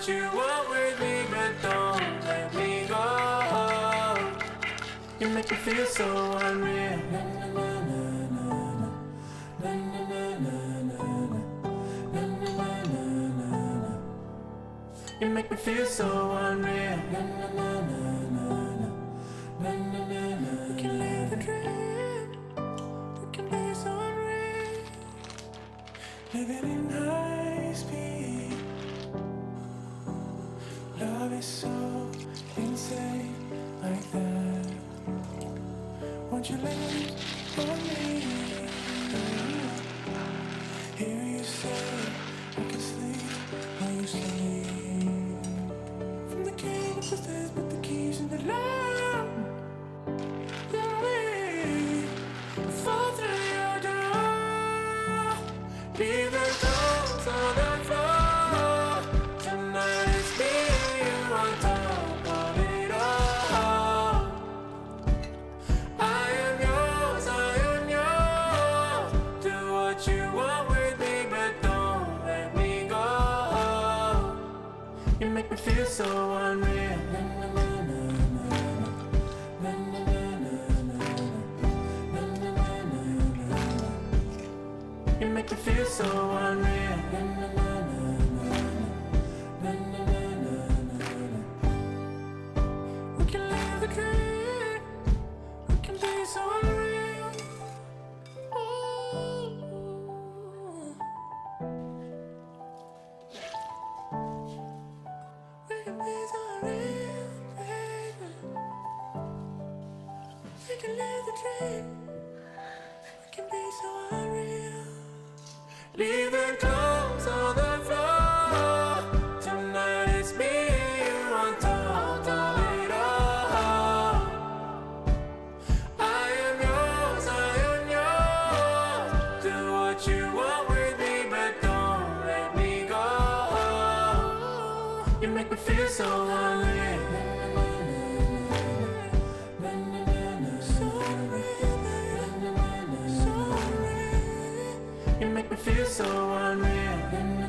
what you want with me, but don't let me go. You make me feel so unreal. Na, na, na, na, na, na. Na, na, na, na, na, na. Na, na, na, na, na, na. You make me feel so unreal. Na, na, na, na, na, na. Na, na, na, na. We can live a dream. We can be so unreal. Living in high speed. Love is so insane like that. Won't you lean on me? Hear you say I can sleep while you sleep. From the king of the stairs, put the keys in the lock. Fall through your door. Leave the clothes on the floor. Tonight it's me and you on top of it all. I am yours, do what you want with me, but don't let me go. You make me feel so unreal. Na, na, na, na, na, na. Na, na, na, na, na, na. Na, na, na, na, na, na. You make me feel so unreal. Na, na, na, na, na, na. Na, na, na, na, na, na. We can live a dream. We can be so unreal. Ooh. We can be so unreal, baby. We can live the dream. We can be so unreal. Leave the clothes on the floor. Tonight it's me and you on top of it all. I am yours, do what you want with me, but don't let me go. You make me feel so unreal. You make me feel so unreal.